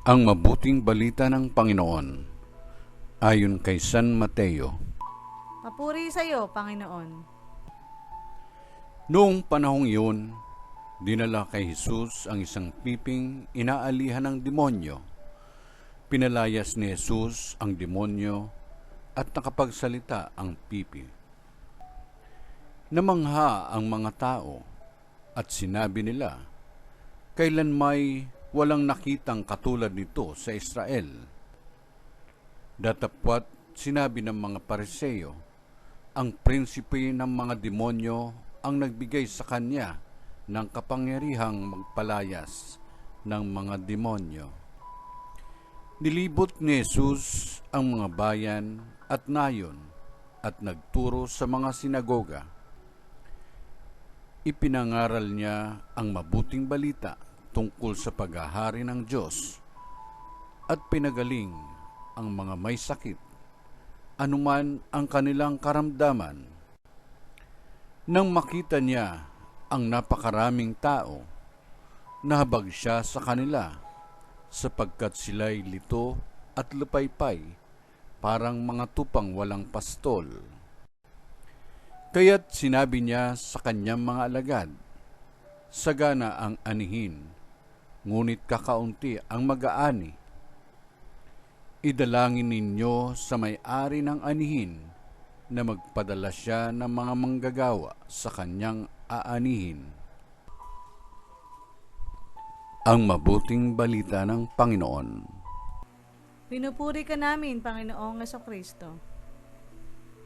Ang mabuting balita ng Panginoon ayon kay San Mateo. Papuri sa iyo, Panginoon. Noong panahong iyon, dinala kay Jesus ang isang piping inaalihan ng demonyo. Pinalayas ni Jesus ang demonyo at nakapagsalita ang pipi. Namangha ang mga tao at sinabi nila, "Kailan may walang nakitang katulad nito sa Israel?" Datapwat sinabi ng mga Pariseo, ang prinsipe ng mga demonyo ang nagbigay sa kanya ng kapangyarihang magpalayas ng mga demonyo. Nilibot ni Jesus ang mga bayan at nayon at nagturo sa mga sinagoga. Ipinangaral niya ang mabuting balita tungkol sa paghahari ng Diyos at pinagaling ang mga may sakit, anuman ang kanilang karamdaman. Nang makita niya ang napakaraming tao, nahabag siya sa kanila sapagkat sila'y lito at lupaypay, parang mga tupang walang pastol. Kaya't sinabi niya sa kanyang mga alagad, "Sagana ang anihin, ngunit kakaunti ang mag-aani. Idalangin ninyo sa may-ari ng anihin na magpadala siya ng mga manggagawa sa kanyang aanihin." Ang mabuting balita ng Panginoon. Pinupuri ka namin, Panginoong Hesukristo.